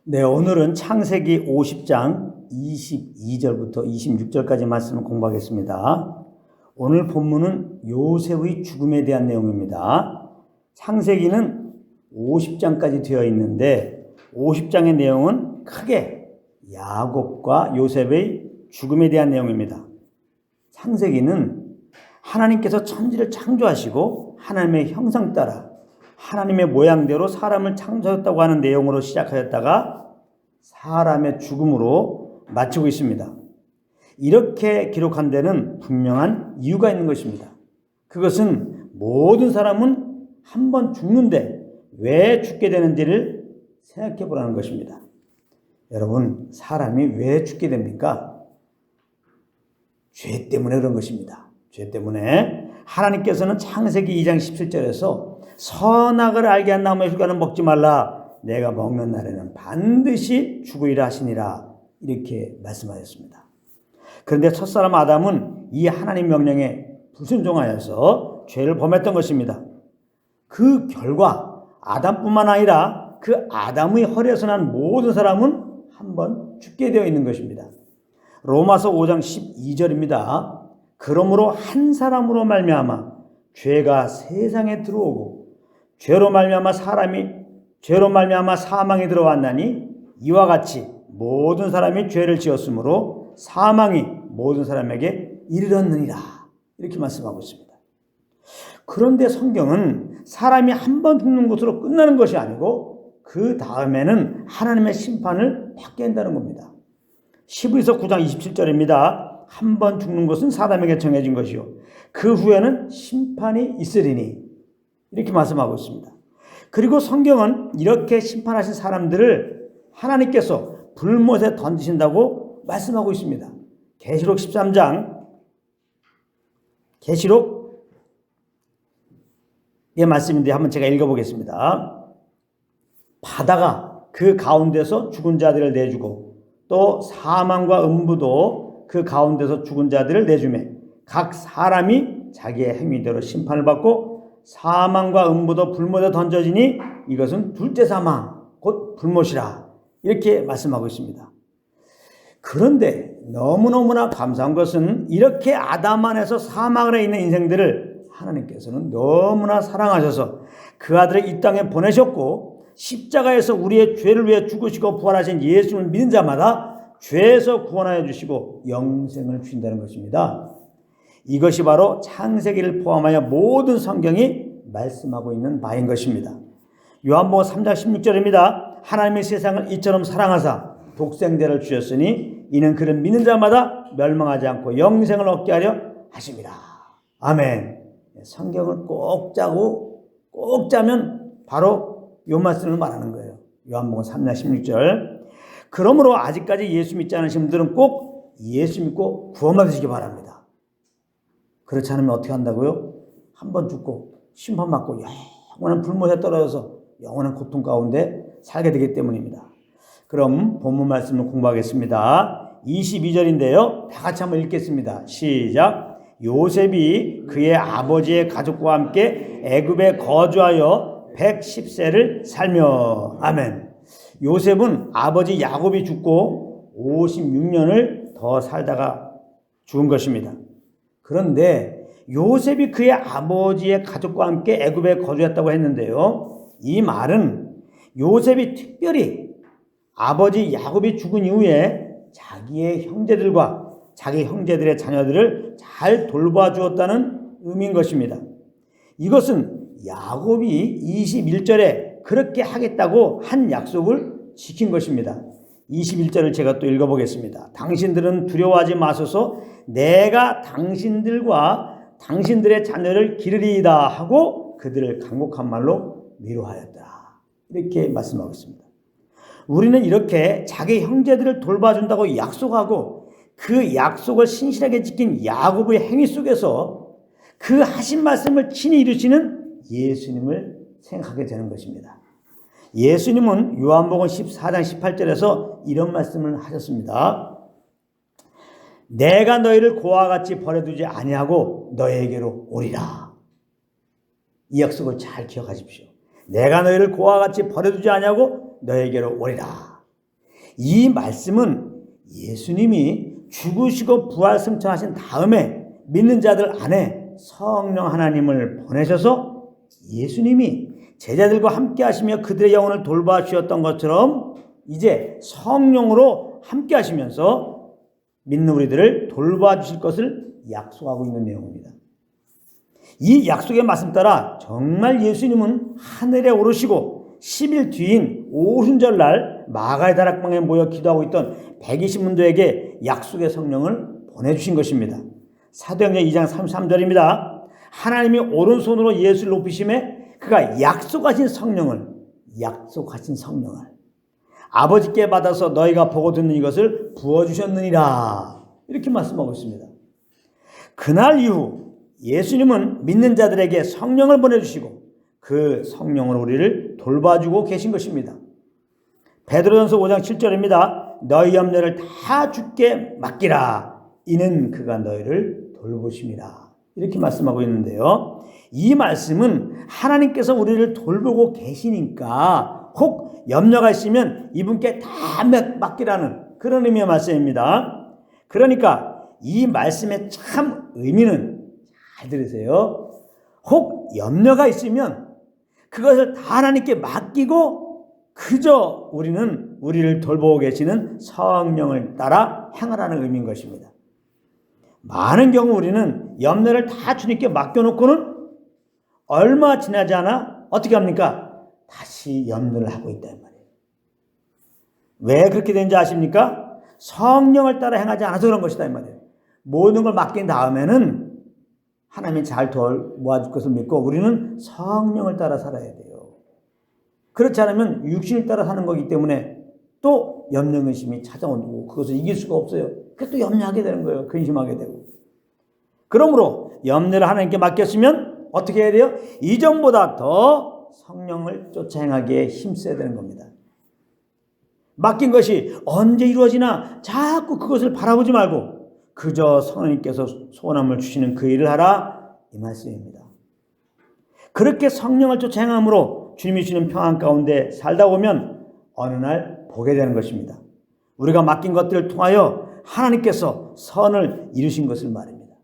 네, 오늘은 창세기 50장 22절부터 26절까지 말씀을 공부하겠습니다. 오늘 본문은 요셉의 죽음에 대한 내용입니다. 창세기는 50장까지 되어 있는데 50장의 내용은 크게 야곱과 요셉의 죽음에 대한 내용입니다. 창세기는 하나님께서 천지를 창조하시고 하나님의 형상 따라 하나님의 모양대로 사람을 창조했다고 하는 내용으로 시작하였다가 사람의 죽음으로 마치고 있습니다. 이렇게 기록한 데는 분명한 이유가 있는 것입니다. 그것은 모든 사람은 한 번 죽는데 왜 죽게 되는지를 생각해 보라는 것입니다. 여러분, 사람이 왜 죽게 됩니까? 죄 때문에 그런 것입니다. 죄 때문에 하나님께서는 창세기 2장 17절에서 선악을 알게 한 나무의 휴가는 먹지 말라. 내가 먹는 날에는 반드시 죽으리라 하시니라. 이렇게 말씀하셨습니다. 그런데 첫사람 아담은 이 하나님 명령에 불순종하여서 죄를 범했던 것입니다. 그 결과 아담뿐만 아니라 그 아담의 허리에서 난 모든 사람은 한번 죽게 되어 있는 것입니다. 로마서 5장 12절입니다. 그러므로 한 사람으로 말미암아 죄가 세상에 들어오고 죄로 말미암아 사망이 들어왔나니 이와 같이 모든 사람이 죄를 지었으므로 사망이 모든 사람에게 이르렀느니라. 이렇게 말씀하고 있습니다. 그런데 성경은 사람이 한 번 죽는 것으로 끝나는 것이 아니고 그 다음에는 하나님의 심판을 받게 한다는 겁니다. 히브리서 9장 27절입니다. 한 번 죽는 것은 사람에게 정해진 것이요 그 후에는 심판이 있으리니. 이렇게 말씀하고 있습니다. 그리고 성경은 이렇게 심판하신 사람들을 하나님께서 불못에 던지신다고 말씀하고 있습니다. 계시록 13장 계시록의 말씀인데 한번 제가 읽어보겠습니다. 바다가 그 가운데서 죽은 자들을 내주고 또 사망과 음부도 그 가운데서 죽은 자들을 내주매 각 사람이 자기의 행위대로 심판을 받고 사망과 음부도 불못에 던져지니 이것은 둘째 사망 곧 불못이라. 이렇게 말씀하고 있습니다. 그런데 너무너무나 감사한 것은 이렇게 아담 안에서 사망 안에 있는 인생들을 하나님께서는 너무나 사랑하셔서 그 아들을 이 땅에 보내셨고 십자가에서 우리의 죄를 위해 죽으시고 부활하신 예수를 믿는 자마다 죄에서 구원하여 주시고 영생을 주신다는 것입니다. 이것이 바로 창세기를 포함하여 모든 성경이 말씀하고 있는 바인 것입니다. 요한복음 3장 16절입니다. 하나님의 세상을 이처럼 사랑하사 독생자를 주셨으니 이는 그를 믿는 자마다 멸망하지 않고 영생을 얻게 하려 하십니다. 아멘. 성경을 꼭 짜면 바로 요 말씀을 말하는 거예요. 요한복음 3장 16절. 그러므로 아직까지 예수 믿지 않으신 분들은 꼭 예수 믿고 구원받으시기 바랍니다. 그렇지 않으면 어떻게 한다고요? 한 번 죽고 심판받고 영원한 불못에 떨어져서 영원한 고통 가운데 살게 되기 때문입니다. 그럼 본문 말씀을 공부하겠습니다. 22절인데요. 다 같이 한번 읽겠습니다. 시작. 요셉이 그의 아버지의 가족과 함께 애굽에 거주하여 110세를 살며. 아멘. 요셉은 아버지 야곱이 죽고 56년을 더 살다가 죽은 것입니다. 그런데 요셉이 그의 아버지의 가족과 함께 애굽에 거주했다고 했는데요. 이 말은 요셉이 특별히 아버지 야곱이 죽은 이후에 자기의 형제들과 자기 형제들의 자녀들을 잘 돌봐주었다는 의미인 것입니다. 이것은 야곱이 21절에 그렇게 하겠다고 한 약속을 지킨 것입니다. 21절을 제가 또 읽어보겠습니다. 당신들은 두려워하지 마소서 내가 당신들과 당신들의 자녀를 기르리이다 하고 그들을 간곡한 말로 위로하였다. 이렇게 말씀하고 있습니다. 우리는 이렇게 자기 형제들을 돌봐준다고 약속하고 그 약속을 신실하게 지킨 야곱의 행위 속에서 그 하신 말씀을 친히 이루시는 예수님을 생각하게 되는 것입니다. 예수님은 요한복음 14장 18절에서 이런 말씀을 하셨습니다. 내가 너희를 고와 같이 버려두지 아니하고 너희에게로 오리라. 이 약속을 잘 기억하십시오. 내가 너희를 고와 같이 버려두지 아니하고 너희에게로 오리라. 이 말씀은 예수님이 죽으시고 부활 승천하신 다음에 믿는 자들 안에 성령 하나님을 보내셔서 예수님이 제자들과 함께 하시며 그들의 영혼을 돌봐 주셨던 것처럼 이제 성령으로 함께 하시면서 믿는 우리들을 돌봐 주실 것을 약속하고 있는 내용입니다. 이 약속의 말씀 따라 정말 예수님은 하늘에 오르시고 10일 뒤인 오순절날 마가의 다락방에 모여 기도하고 있던 120문도에게 약속의 성령을 보내주신 것입니다. 사도행전 2장 33절입니다. 하나님이 오른손으로 예수를 높이심에 그가 약속하신 성령을 아버지께 받아서 너희가 보고 듣는 이것을 부어주셨느니라. 이렇게 말씀하고 있습니다. 그날 이후 예수님은 믿는 자들에게 성령을 보내주시고 그 성령으로 우리를 돌봐주고 계신 것입니다. 베드로전서 5장 7절입니다. 너희 염려를 다 주께 맡기라. 이는 그가 너희를 돌보심이라. 이렇게 말씀하고 있는데요. 이 말씀은 하나님께서 우리를 돌보고 계시니까 혹 염려가 있으면 이분께 다 맡기라는 그런 의미의 말씀입니다. 그러니까 이 말씀의 참 의미는 잘 들으세요. 혹 염려가 있으면 그것을 다 하나님께 맡기고 그저 우리는 우리를 돌보고 계시는 성령을 따라 행하라는 의미인 것입니다. 많은 경우 우리는 염려를 다 주님께 맡겨놓고는 얼마 지나지 않아 어떻게 합니까? 다시 염려를 하고 있다 이 말이에요. 왜 그렇게 되는지 아십니까? 성령을 따라 행하지 않아서 그런 것이다 이 말이에요. 모든 걸 맡긴 다음에는 하나님이 잘 모아줄 것을 믿고 우리는 성령을 따라 살아야 돼요. 그렇지 않으면 육신을 따라 사는 거기 때문에 또 염려 근심이 찾아오고 그것을 이길 수가 없어요. 그래서 또 염려하게 되는 거예요. 근심하게 되고. 그러므로 염려를 하나님께 맡겼으면 어떻게 해야 돼요? 이전보다 더 성령을 쫓아 행하기에 힘써야 되는 겁니다. 맡긴 것이 언제 이루어지나 자꾸 그것을 바라보지 말고 그저 성령님께서 소원함을 주시는 그 일을 하라 이 말씀입니다. 그렇게 성령을 쫓아 행함으로 주님이 주시는 평안 가운데 살다 보면 어느 날 보게 되는 것입니다. 우리가 맡긴 것들을 통하여 하나님께서 선을 이루신 것을 말입니다.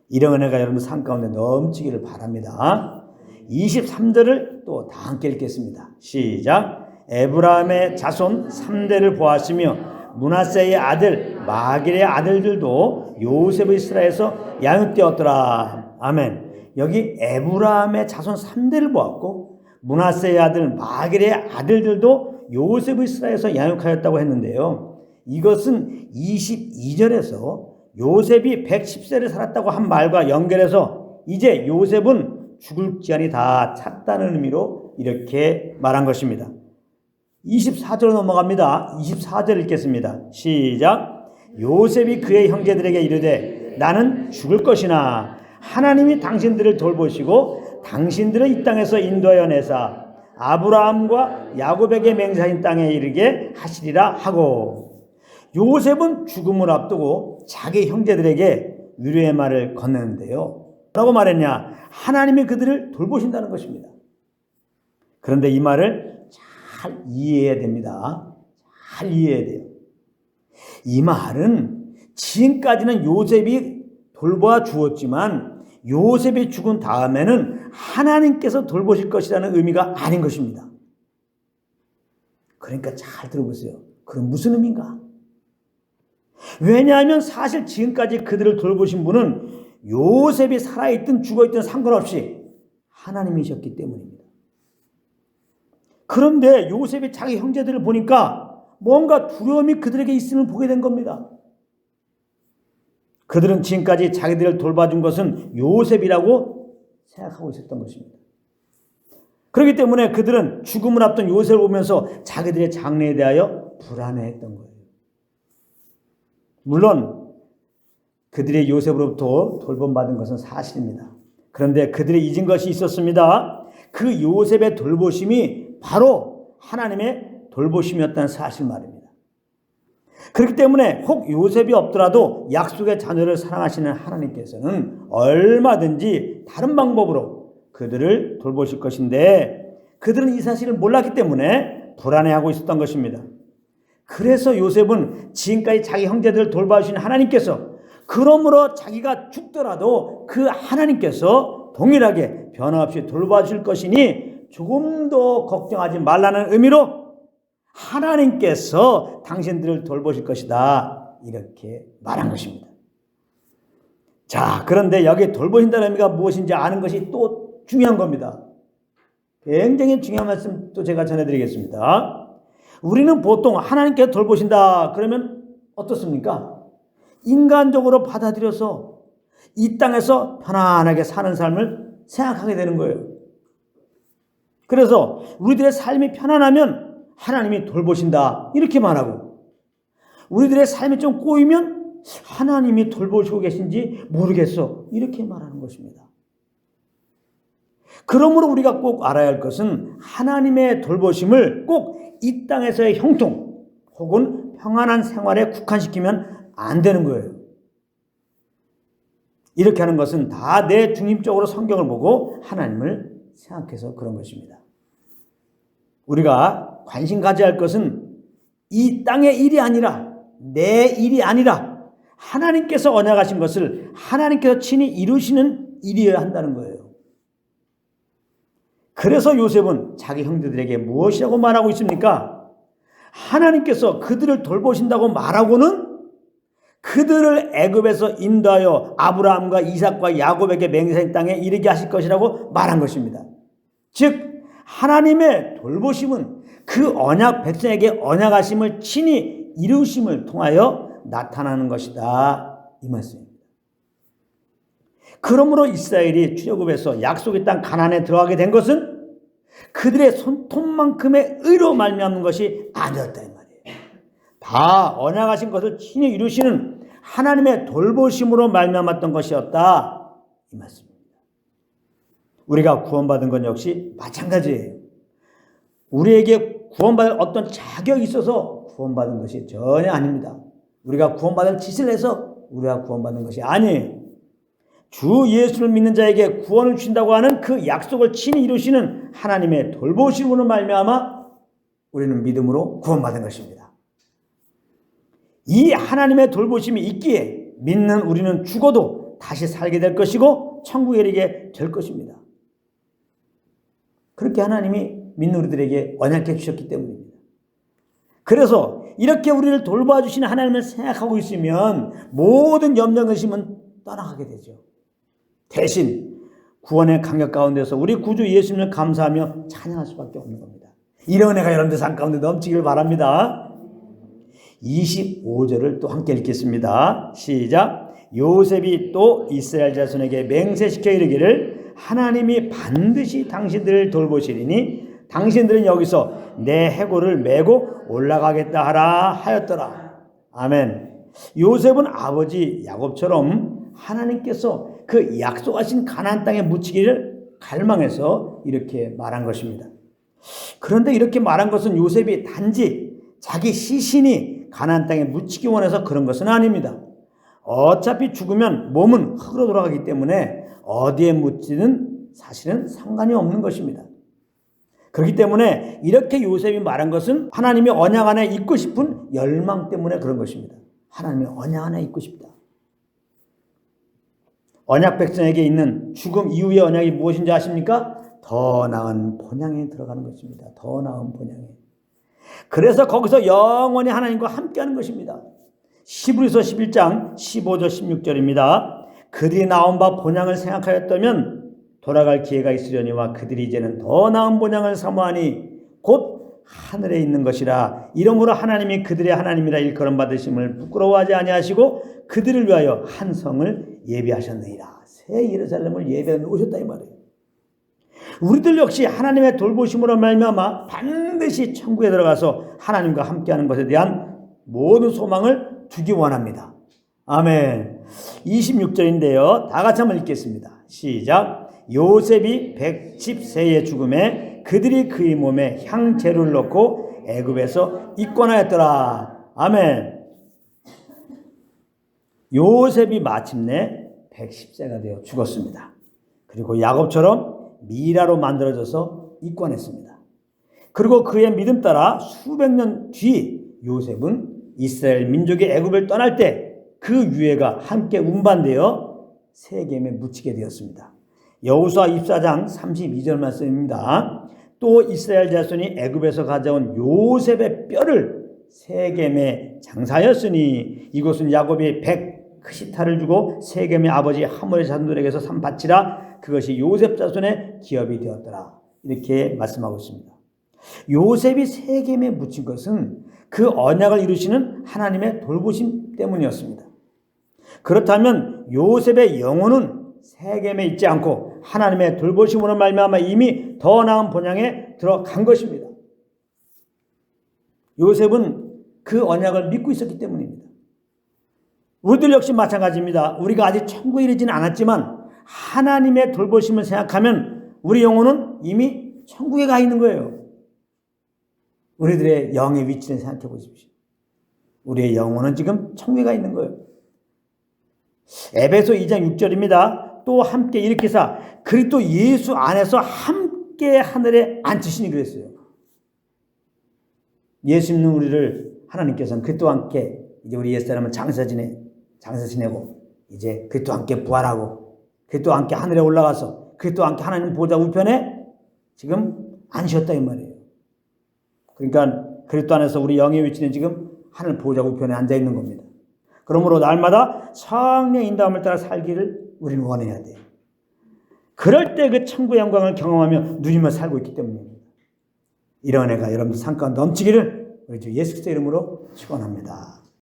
이런 은혜가 여러분 삶 가운데 넘치기를 바랍니다. 23절을 또 다 함께 읽겠습니다. 시작. 에브라임의 자손 3대를 보았으며 므낫세의 아들 마길의 아들들도 요셉의 이스라엘에서 양육되었더라. 아멘. 여기 에브라임의 자손 3대를 보았고 므낫세의 아들 마길의 아들들도 요셉의 이스라엘에서 양육하였다고 했는데요. 이것은 22절에서 요셉이 110세를 살았다고 한 말과 연결해서 이제 요셉은 죽을 기한이 다 찼다는 의미로 이렇게 말한 것입니다. 24절 넘어갑니다. 24절 읽겠습니다. 시작. 요셉이 그의 형제들에게 이르되 나는 죽을 것이나 하나님이 당신들을 돌보시고 당신들을 이 땅에서 인도하여 내사 아브라함과 야곱에게 맹세하신 땅에 이르게 하시리라 하고 요셉은 죽음을 앞두고 자기 형제들에게 위로의 말을 건네는데요. 뭐라고 말했냐? 하나님이 그들을 돌보신다는 것입니다. 그런데 이 말을 잘 이해해야 됩니다. 잘 이해해야 돼요. 이 말은 지금까지는 요셉이 돌보아 주었지만 요셉이 죽은 다음에는 하나님께서 돌보실 것이라는 의미가 아닌 것입니다. 그러니까 잘 들어보세요. 그럼 무슨 의미인가? 왜냐하면 사실 지금까지 그들을 돌보신 분은 요셉이 살아있든 죽어있든 상관없이 하나님이셨기 때문입니다. 그런데 요셉이 자기 형제들을 보니까 뭔가 두려움이 그들에게 있음을 보게 된 겁니다. 그들은 지금까지 자기들을 돌봐준 것은 요셉이라고 생각하고 있었던 것입니다. 그렇기 때문에 그들은 죽음을 앞둔 요셉을 보면서 자기들의 장래에 대하여 불안해했던 거예요. 물론 그들의 요셉으로부터 돌봄받은 것은 사실입니다. 그런데 그들이 잊은 것이 있었습니다. 그 요셉의 돌보심이 바로 하나님의 돌보심이었다는 사실 말입니다. 그렇기 때문에 혹 요셉이 없더라도 약속의 자녀를 사랑하시는 하나님께서는 얼마든지 다른 방법으로 그들을 돌보실 것인데 그들은 이 사실을 몰랐기 때문에 불안해하고 있었던 것입니다. 그래서 요셉은 지금까지 자기 형제들을 돌봐주신 하나님께서, 그러므로 자기가 죽더라도 그 하나님께서 동일하게 변함없이 돌봐줄 것이니 조금도 걱정하지 말라는 의미로 하나님께서 당신들을 돌보실 것이다, 이렇게 말한 것입니다. 자, 그런데 여기 돌보신다는 의미가 무엇인지 아는 것이 또 중요한 겁니다. 굉장히 중요한 말씀 또 제가 전해드리겠습니다. 우리는 보통 하나님께서 돌보신다 그러면 어떻습니까? 인간적으로 받아들여서 이 땅에서 편안하게 사는 삶을 생각하게 되는 거예요. 그래서 우리들의 삶이 편안하면 하나님이 돌보신다 이렇게 말하고, 우리들의 삶이 좀 꼬이면 하나님이 돌보시고 계신지 모르겠어 이렇게 말하는 것입니다. 그러므로 우리가 꼭 알아야 할 것은 하나님의 돌보심을 꼭 이 땅에서의 형통 혹은 평안한 생활에 국한시키면 안 되는 거예요. 이렇게 하는 것은 다 내 중립적으로 성경을 보고 하나님을 생각해서 그런 것입니다. 우리가 관심 가져야 할 것은 이 땅의 일이 아니라, 내 일이 아니라 하나님께서 언약하신 것을 하나님께서 친히 이루시는 일이어야 한다는 거예요. 그래서 요셉은 자기 형제들에게 무엇이라고 말하고 있습니까? 하나님께서 그들을 돌보신다고 말하고는 그들을 애굽에서 인도하여 아브라함과 이삭과 야곱에게 맹세한 땅에 이르게 하실 것이라고 말한 것입니다. 즉 하나님의 돌보심은 그 언약 백성에게 언약하심을 친히 이루심을 통하여 나타나는 것이다, 이 말씀입니다. 그러므로 이스라엘이 출애굽에서 약속의 땅 가나안에 들어가게 된 것은 그들의 손톱만큼의 의로 말미암는 것이 아니었다, 이 말이에요. 다 언약하신 것을 친히 이루시는 하나님의 돌보심으로 말미암았던 것이었다, 이 말씀입니다. 우리가 구원받은 건 역시 마찬가지예요. 우리에게 구원받을 어떤 자격이 있어서 구원받은 것이 전혀 아닙니다. 우리가 구원받을 짓을 해서 우리가 구원받는 것이 아니에요. 주 예수를 믿는 자에게 구원을 주신다고 하는 그 약속을 친히 이루시는 하나님의 돌보심으로 말미암아 우리는 믿음으로 구원받은 것입니다. 이 하나님의 돌보심이 있기에 믿는 우리는 죽어도 다시 살게 될 것이고 천국에 이르게 될 것입니다. 그렇게 하나님이 믿는 우리들에게 언약해 주셨기 때문입니다. 그래서 이렇게 우리를 돌봐주시는 하나님을 생각하고 있으면 모든 염려 의심은 떠나가게 되죠. 대신 구원의 강력 가운데서 우리 구주 예수님을 감사하며 찬양할 수밖에 없는 겁니다. 이런 은혜가 여러분들 삶 가운데 넘치길 바랍니다. 25절을 또 함께 읽겠습니다. 시작. 요셉이 또 이스라엘 자손에게 맹세시켜 이르기를 하나님이 반드시 당신들을 돌보시리니 당신들은 여기서 내 해골을 메고 올라가겠다 하라 하였더라. 아멘. 요셉은 아버지 야곱처럼 하나님께서 그 약속하신 가나안 땅에 묻히기를 갈망해서 이렇게 말한 것입니다. 그런데 이렇게 말한 것은 요셉이 단지 자기 시신이 가나안 땅에 묻히기 원해서 그런 것은 아닙니다. 어차피 죽으면 몸은 흙으로 돌아가기 때문에 어디에 묻지는 사실은 상관이 없는 것입니다. 그렇기 때문에 이렇게 요셉이 말한 것은 하나님의 언약 안에 있고 싶은 열망 때문에 그런 것입니다. 하나님의 언약 안에 있고 싶다. 언약 백성에게 있는 죽음 이후의 언약이 무엇인지 아십니까? 더 나은 본향에 들어가는 것입니다. 더 나은 본향에. 그래서 거기서 영원히 하나님과 함께하는 것입니다. 히브리서 11장 15절 16절입니다. 그들이 나온 바 본향을 생각하였다면 돌아갈 기회가 있으려니와 그들이 이제는 더 나은 본향을 사모하니 곧 하늘에 있는 것이라. 이러므로 하나님이 그들의 하나님이라 일컬음 받으심을 부끄러워하지 아니하시고 그들을 위하여 한 성을 예비하셨느니라. 새 예루살렘을 예비해 놓으셨다, 이 말이에요. 우리들 역시 하나님의 돌보심으로 말미암아 반드시 천국에 들어가서 하나님과 함께하는 것에 대한 모든 소망을 두기 원합니다. 아멘. 26절인데요. 다 같이 한번 읽겠습니다. 시작. 요셉이 110세의 죽음에 그들이 그의 몸에 향재료를 넣고 애굽에서 입건하였더라. 아멘. 요셉이 마침내 110세가 되어 죽었습니다. 그리고 야곱처럼 미라로 만들어져서 입건했습니다. 그리고 그의 믿음 따라 수백 년 뒤 요셉은 이스라엘 민족이 애굽을 떠날 때 그 유해가 함께 운반되어 세겜에 묻히게 되었습니다. 여호수아 24장 32절 말씀입니다. 또 이스라엘 자손이 애굽에서 가져온 요셉의 뼈를 세겜에 장사하였으니 이곳은 야곱이 100크시타를 주고 세겜의 아버지 하몰의 자손들에게서 산 밭이라 그것이 요셉 자손의 기업이 되었더라. 이렇게 말씀하고 있습니다. 요셉이 세겜에 묻힌 것은 그 언약을 이루시는 하나님의 돌보심 때문이었습니다. 그렇다면 요셉의 영혼은 세겜에 있지 않고 하나님의 돌보심으로 말미암아 이미 더 나은 본향에 들어간 것입니다. 요셉은 그 언약을 믿고 있었기 때문입니다. 우리들 역시 마찬가지입니다. 우리가 아직 천국에 이르지는 않았지만 하나님의 돌보심을 생각하면 우리 영혼은 이미 천국에 가 있는 거예요. 우리들의 영의 위치를 생각해 보십시오. 우리의 영혼은 지금 천국에 가 있는 거예요. 에베소 2장 6절입니다. 또 함께 일으키사 그리스도 예수 안에서 함께 하늘에 앉히시니 그랬어요. 예수 믿는 우리를 하나님께서는 그리스도와 함께 이제 우리 옛사람은 장사 지내고 이제 그리스도와 함께 부활하고 그리스도와 함께 하늘에 올라가서 그리스도와 함께 하나님 보좌 우편에 지금 앉으셨다 이 말이에요. 그러니까 그리스도 안에서 우리 영의 위치는 지금 하늘 보좌 우편에 앉아 있는 겁니다. 그러므로 날마다 성령의 인도함을 따라 살기를 우리는 원해야 돼요. 그럴 때 그 천국의 영광을 경험하며 누리며 살고 있기 때문입니다. 이런 은혜가 여러분들 삶 가운데 넘치기를 우리 주 예수 그리스도의 이름으로 축원합니다.